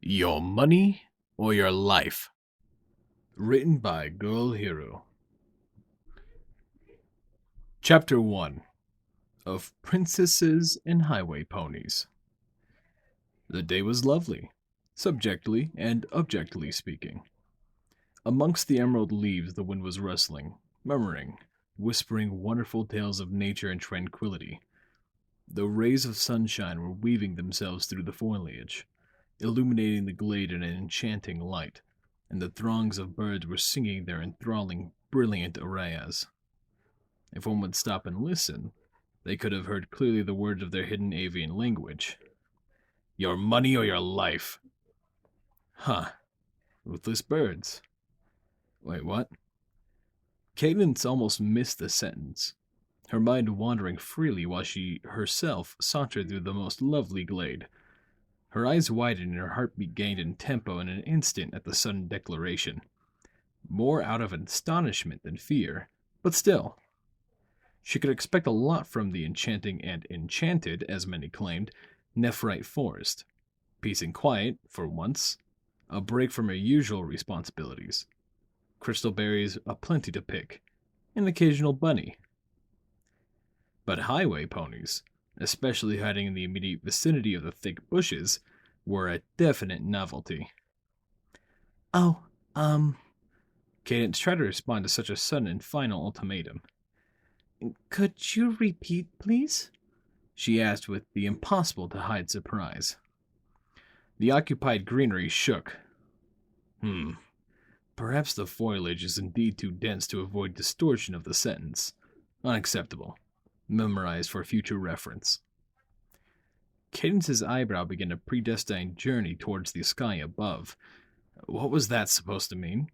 Your money or your life? Written by Gulheru. Chapter 1 of Princesses and Highway Ponies. The day was lovely, subjectively and objectively speaking. Amongst the emerald leaves the wind was rustling, murmuring, whispering wonderful tales of nature and tranquility. The rays of sunshine were weaving themselves through the foliage, illuminating the glade in an enchanting light, and the throngs of birds were singing their enthralling, brilliant arias. If one would stop and listen, they could have heard clearly the words of their hidden avian language. Your money or your life? Huh. Ruthless birds. Wait, what? Cadence almost missed the sentence, her mind wandering freely while she herself sauntered through the most lovely glade. Her eyes widened and her heartbeat gained in tempo in an instant at the sudden declaration. More out of astonishment than fear, but still. She could expect a lot from the enchanting and enchanted, as many claimed, nephrite forest. Peace and quiet, for once. A break from her usual responsibilities. Crystal berries aplenty to pick. An occasional bunny. But highway ponies, especially hiding in the immediate vicinity of the thick bushes, were a definite novelty. Oh, Cadence tried to respond to such a sudden and final ultimatum. Could you repeat, please? She asked with the impossible to hide surprise. The occupied greenery shook. Perhaps the foliage is indeed too dense to avoid distortion of the sentence. Unacceptable. Memorized for future reference. Cadence's eyebrow began a predestined journey towards the sky above. What was that supposed to mean?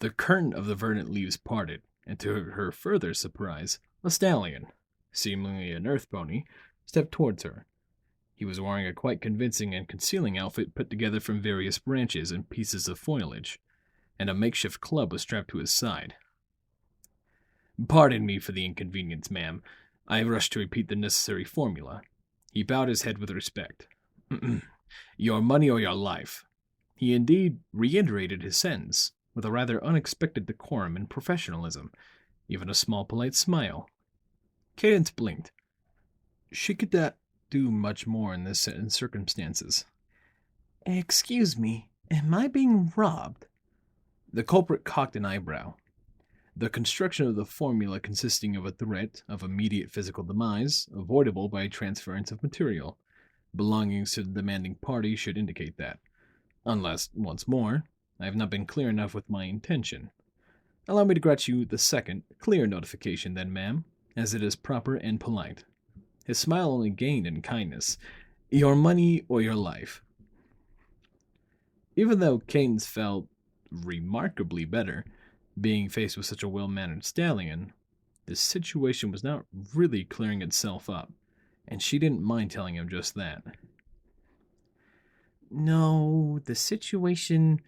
The curtain of the verdant leaves parted, and to her further surprise, a stallion, seemingly an earth pony, stepped towards her. He was wearing a quite convincing and concealing outfit put together from various branches and pieces of foliage, and a makeshift club was strapped to his side. Pardon me for the inconvenience, ma'am. I rushed to repeat the necessary formula. He bowed his head with respect. Your money or your life. He indeed reiterated his sentence, with a rather unexpected decorum and professionalism, even a small polite smile. Cadence blinked. She could not do much more in this circumstances. Excuse me, am I being robbed? The culprit cocked an eyebrow. The construction of the formula consisting of a threat of immediate physical demise, avoidable by transference of material. Belongings to the demanding party should indicate that. Unless, once more, I have not been clear enough with my intention. Allow me to grant you the second, clear notification then, ma'am, as it is proper and polite. His smile only gained in kindness. Your money or your life. Even though Cadence felt remarkably better, being faced with such a well-mannered stallion, the situation was not really clearing itself up, and she didn't mind telling him just that. No, the situation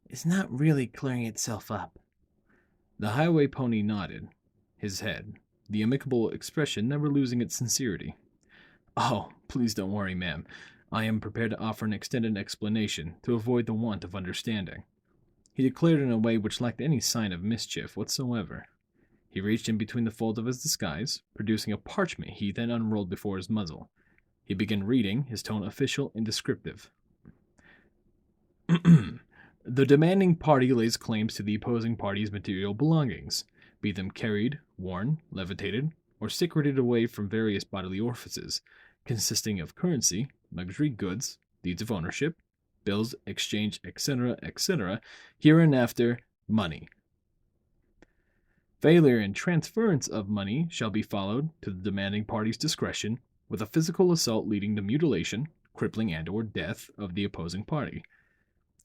is not really clearing itself up. The highway pony nodded, his head, the amicable expression never losing its sincerity. Oh, please don't worry, ma'am. I am prepared to offer an extended explanation to avoid the want of understanding. He declared in a way which lacked any sign of mischief whatsoever. He reached in between the folds of his disguise, producing a parchment he then unrolled before his muzzle. He began reading, his tone official and descriptive. The demanding party lays claims to the opposing party's material belongings, be them carried, worn, levitated, or secreted away from various bodily orifices, consisting of currency, luxury goods, deeds of ownership, bills, exchange, etc., etc., hereinafter, money. Failure in transference of money shall be followed, to the demanding party's discretion, with a physical assault leading to mutilation, crippling and or death of the opposing party,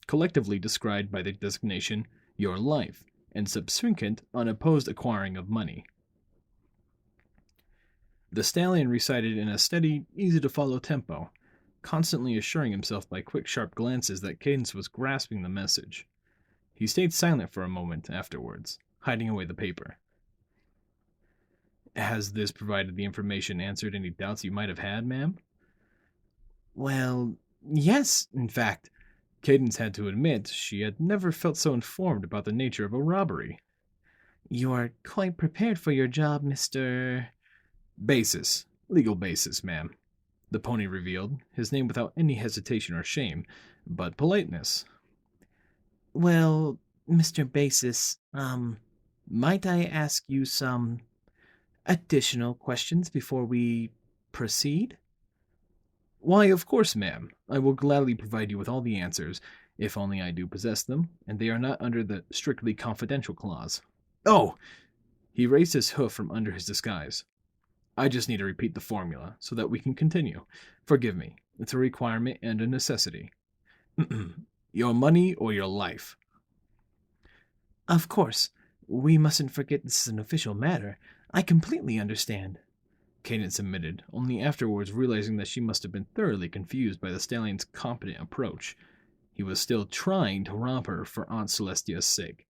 collectively described by the designation, your life, and subsequent unopposed acquiring of money. The stallion recited in a steady, easy-to-follow tempo, constantly assuring himself by quick, sharp glances that Cadence was grasping the message. He stayed silent for a moment afterwards, hiding away the paper. Has this provided the information answered any doubts you might have had, ma'am? Well, Yes, in fact. Cadence had to admit she had never felt so informed about the nature of a robbery. You are quite prepared for your job, Mr. Basis. Legal basis, ma'am. The pony revealed, his name without any hesitation or shame, but politeness. Well, Mr. Basis, might I ask you some additional questions before we proceed? Why, of course, ma'am. I will gladly provide you with all the answers, if only I do possess them, and they are not under the strictly confidential clause. Oh! He raised his hoof from under his disguise. I just need to repeat the formula so that we can continue. Forgive me. It's a requirement and a necessity. Your money or your life. Of course. We mustn't forget this is an official matter. I completely understand. Cadence admitted, only afterwards realizing that she must have been thoroughly confused by the stallion's competent approach. He was still trying to rob her for Aunt Celestia's sake.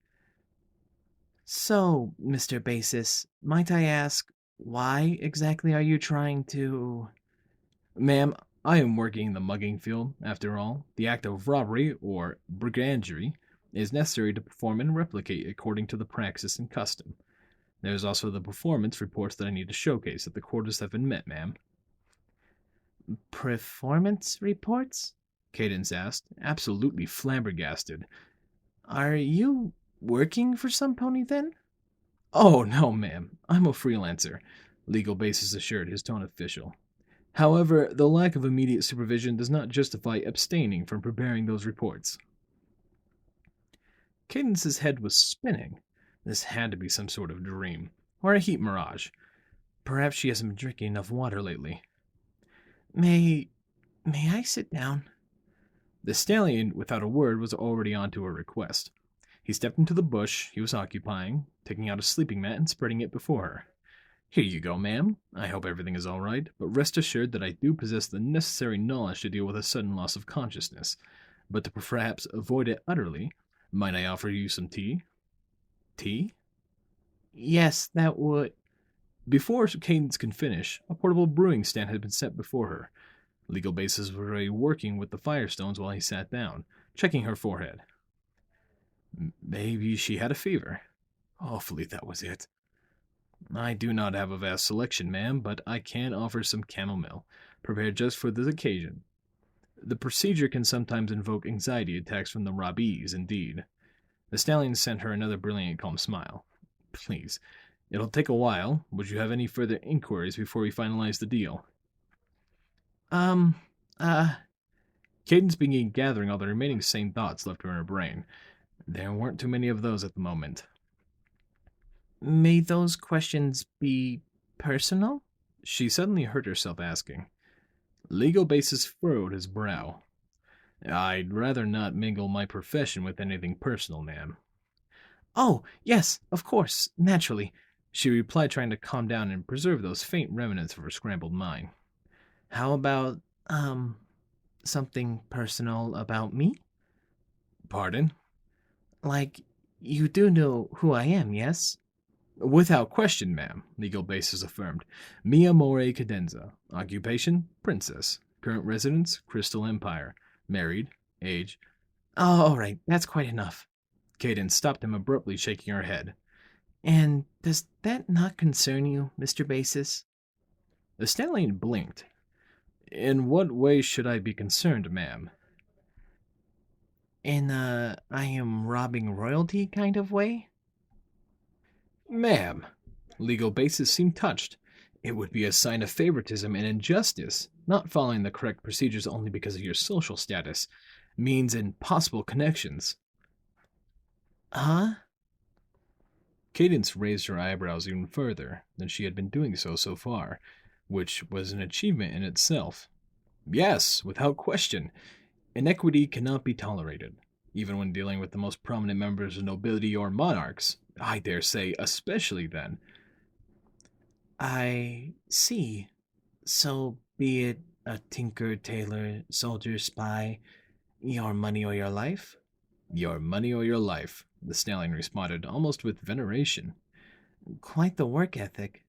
So, Mr. Basis, might I ask, why exactly are you trying to... Ma'am, I am working in the mugging field. After all, the act of robbery, or brigandry, is necessary to perform and replicate according to the praxis and custom. There is also the performance reports that I need to showcase that the quarters have been met, ma'am. Performance reports? Cadence asked, absolutely flabbergasted. Are you working for some pony, then? Oh, no, ma'am. I'm a freelancer, Legal Basis assured, his tone official. However, the lack of immediate supervision does not justify abstaining from preparing those reports. Cadence's head was spinning. This had to be some sort of dream, or a heat mirage. Perhaps she hasn't been drinking enough water lately. May I sit down? The stallion, without a word, was already on to her request. He stepped into the bush he was occupying, taking out a sleeping mat and spreading it before her. Here you go, ma'am. I hope everything is all right, but rest assured that I do possess the necessary knowledge to deal with a sudden loss of consciousness. But to perhaps avoid it utterly, might I offer you some tea? Tea? Yes, that would... Before Cadence could finish, a portable brewing stand had been set before her. Legal Basis was already working with the firestones while he sat down, checking her forehead. Maybe she had a fever. Hopefully that was it. I do not have a vast selection, ma'am, but I can offer some chamomile, prepared just for this occasion. The procedure can sometimes invoke anxiety attacks from the robbees, indeed. The stallion sent her another brilliant, calm smile. Please, it'll take a while. Would you have any further inquiries before we finalize the deal? Cadence began gathering all the remaining sane thoughts left in her brain. There weren't too many of those at the moment. May those questions be personal? She suddenly heard herself asking. Legal Basis furrowed his brow. I'd rather not mingle my profession with anything personal, ma'am. Oh, yes, of course, naturally, she replied, trying to calm down and preserve those faint remnants of her scrambled mind. How about, something personal about me? Pardon? Like, you do know who I am, yes? Without question, ma'am, Legal Basis affirmed. Mia More Cadenza. Occupation, princess. Current residence, Crystal Empire. Married. Age. Oh, all right, that's quite enough. Cadence stopped him abruptly, shaking her head. And does that not concern you, Mr. Basis? The stallion blinked. In what way should I be concerned, ma'am? In a I am robbing royalty kind of way? Ma'am, Legal Basis seemed touched. It would be a sign of favoritism and injustice. Not following the correct procedures only because of your social status, means and possible connections. Huh? Cadence raised her eyebrows even further than she had been doing so far, which was an achievement in itself. Yes, without question. Inequity cannot be tolerated, even when dealing with the most prominent members of nobility or monarchs. I dare say, especially then. I see. So be it a tinker, tailor, soldier, spy, your money or your life? Your money or your life, the stallion responded, almost with veneration. Quite the work ethic.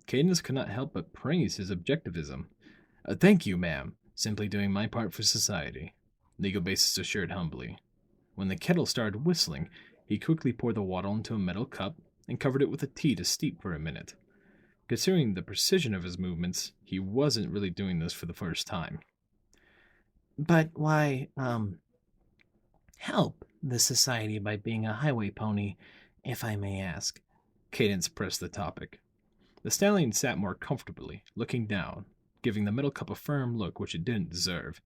Cadence could not help but praise his objectivism. Thank you, ma'am. Simply doing my part for society, legal basis assured humbly. When the kettle started whistling, he quickly poured the water into a metal cup and covered it with a tea to steep for a minute. Considering the precision of his movements, he wasn't really doing this for the first time. But why, help the society by being a highway pony, if I may ask? Cadence pressed the topic. The stallion sat more comfortably, looking down, giving the metal cup a firm look which it didn't deserve.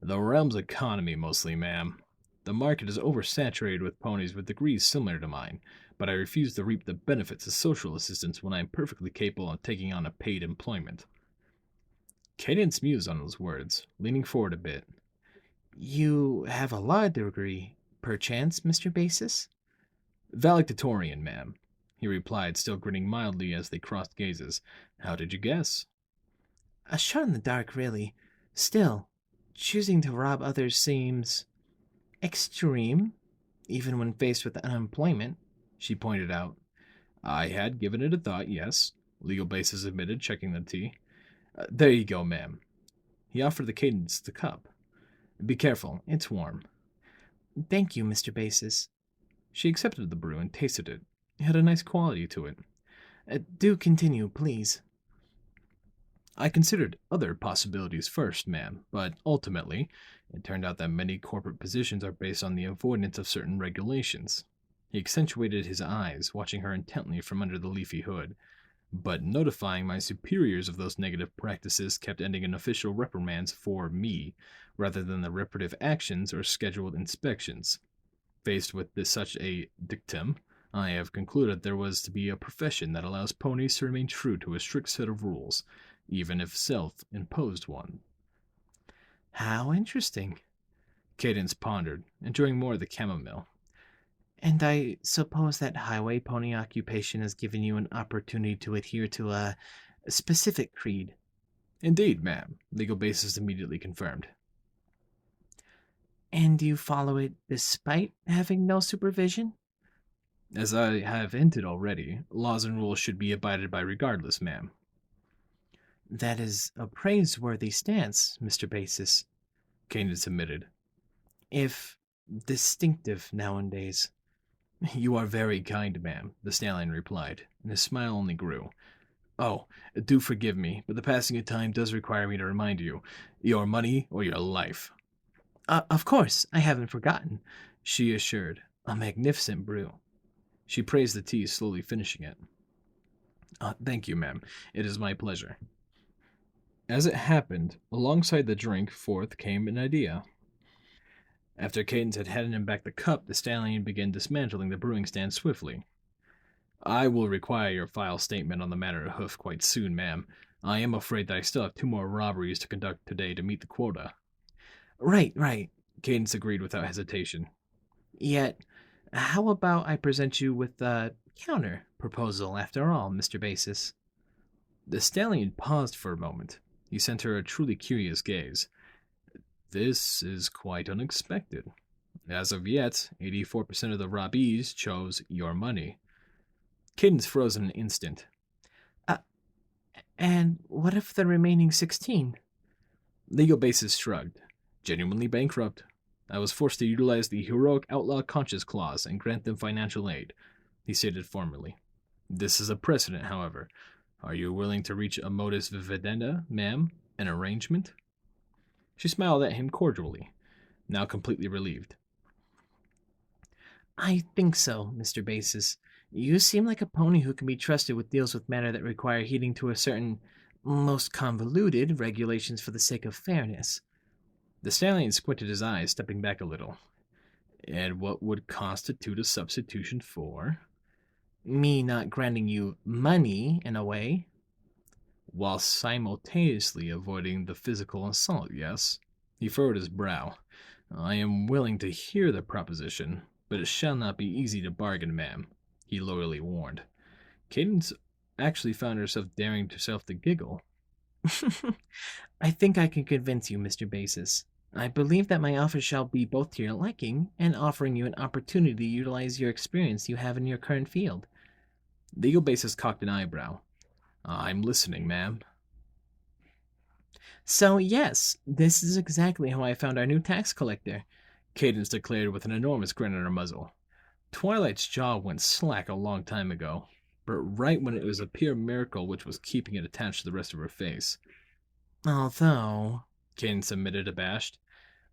The realm's economy, mostly, ma'am. The market is oversaturated with ponies with degrees similar to mine, but I refuse to reap the benefits of social assistance when I am perfectly capable of taking on a paid employment. Cadence mused on those words, leaning forward a bit. You have a law degree, perchance, Mr. Basis? Valedictorian, ma'am, he replied, still grinning mildly as they crossed gazes. How did you guess? A shot in the dark, really. Still, choosing to rob others seems extreme, even when faced with unemployment, She pointed out. I had given it a thought, yes, legal basis admitted, checking the tea. There you go, ma'am. He offered the Cadence the cup. Be careful, it's warm. Thank you, Mr. Basis. She accepted the brew and tasted it. It had a nice quality to it. Do continue, please. I considered other possibilities first, ma'am, but ultimately, it turned out that many corporate positions are based on the avoidance of certain regulations. He accentuated his eyes, watching her intently from under the leafy hood, but notifying my superiors of those negative practices kept ending in official reprimands for me, rather than the reparative actions or scheduled inspections. Faced with such a dictum, I have concluded there was to be a profession that allows ponies to remain true to a strict set of rules, even if self-imposed one. How interesting. Cadence pondered, enjoying more of the chamomile. And I suppose that highway pony occupation has given you an opportunity to adhere to a specific creed. Indeed, ma'am, legal basis immediately confirmed. And you follow it despite having no supervision? As I have hinted already, laws and rules should be abided by regardless, ma'am. That is a praiseworthy stance, Mr. Basis, Cadence admitted. if distinctive nowadays. You are very kind, ma'am, the stallion replied, and his smile only grew. Oh, do forgive me, but the passing of time does require me to remind you your money or your life. Of course, I haven't forgotten, she assured. A magnificent brew. She praised the tea, slowly finishing it. Thank you, ma'am. It is my pleasure. As it happened, alongside the drink, forth came an idea. After Cadence had handed him back the cup, the stallion began dismantling the brewing stand swiftly. I will require your file statement on the matter of Hoof quite soon, ma'am. I am afraid that I still have 2 more robberies to conduct today to meet the quota. Right. Cadence agreed without hesitation. Yet, how about I present you with a counter proposal after all, Mr. Basis? The stallion paused for a moment. He sent her a truly curious gaze. This is quite unexpected. As of yet, 84% of the robbees chose your money. Cadence froze in an instant. Uh, and what if the remaining 16? Legal basis shrugged. Genuinely bankrupt. I was forced to utilize the heroic outlaw conscience clause and grant them financial aid, he stated formally. This is a precedent, however. Are you willing to reach a modus vivendi, ma'am? An arrangement? She smiled at him cordially, now completely relieved. I think so, Mr. Basis. You seem like a pony who can be trusted with deals with matter that require heeding to a certain, most convoluted regulations for the sake of fairness. The stallion squinted his eyes, stepping back a little. And what would constitute a substitution for? Me not granting you money, in a way. While simultaneously avoiding the physical assault, yes? He furrowed his brow. I am willing to hear the proposition, but it shall not be easy to bargain, ma'am, he loyally warned. Cadence actually found herself daring herself to giggle. I think I can convince you, Mr. Basis. I believe that my offer shall be both to your liking and offering you an opportunity to utilize your experience you have in your current field. Legal basis cocked an eyebrow. I'm listening, ma'am. So, yes, this is exactly how I found our new tax collector, Cadence declared with an enormous grin on her muzzle. Twilight's jaw went slack a long time ago, but right when it was a pure miracle which was keeping it attached to the rest of her face. Although, Cadence admitted abashed.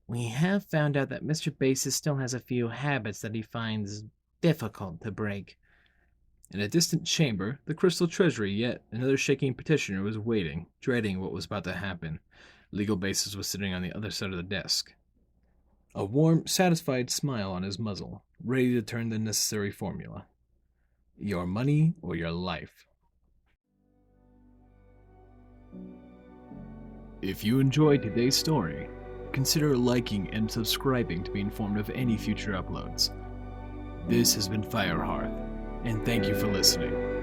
we have found out that Mr. Basis still has a few habits that he finds difficult to break. In a distant chamber, the Crystal Treasury, yet another shaking petitioner was waiting, dreading what was about to happen. Legal Basis was sitting on the other side of the desk, a warm, satisfied smile on his muzzle, ready to turn the necessary formula. Your money or your life. If you enjoyed today's story, consider liking and subscribing to be informed of any future uploads. This has been Firehearth, and thank you for listening.